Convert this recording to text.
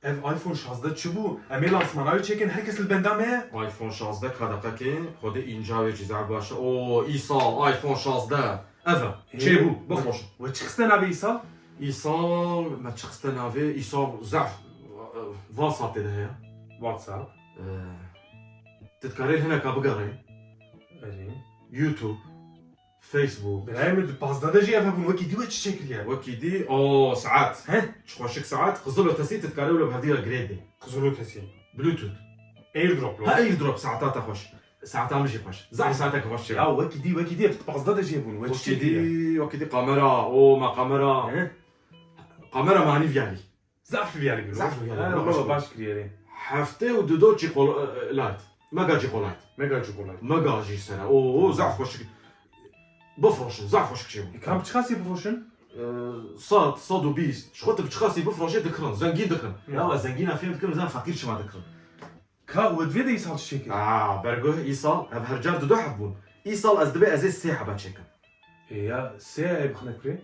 ev iPhone 16 çi bû? Em ê lansmana çekin herkes li benda me. iPhone 16 kadaqekê xwedê înca wê cîzar baş. O îsal iPhone 16 ev çêbû bixweş. Ve çi xiste navê îsal? îsal me çi xiste navê îsal zef WhatsApp tê de heye. WhatsApp. Tu dikarî hineka bigerî Erê. YouTube, Facebook. Birayê min di 15 de jî ev hebûn wekî dî we çi çekiriye? Wekî dî o saat. He? Ji xweşik saat qizil û tesî tu dikarî wilo bi hevdî re girê dî. Kızılı kesî. Bluetooth. Airdrop lo. Ha airdrop saata te xweş. Saata min jî xweş. Zef saateke xweş çêbû. Ya wekî dî ev di 15 de jî hebûn we çi çekiriye? وكي دي kamera o ma kamera He? kamera mani viyali Zaf bir yer gibi. Zaf bir yer. Ha baba baş kiriye. hafte و دو çikolat mega çikolat Mega çikolata. mega jî sera o zaf hoş bifroşun zaf hoş çêbû Kam çıkası yapıyorsun? صاد صاد وبيس شخوت بتشخاصي بفرنجي دكرن زنجين دكرن لا زنجين فيهم دكرن زين فقير شما دكرن Ka ve dve de isal çekin. برگوه ایسال هب هرجار دو حبون ایسال از دبی از سه حبه چکن Ya se ev xne kure.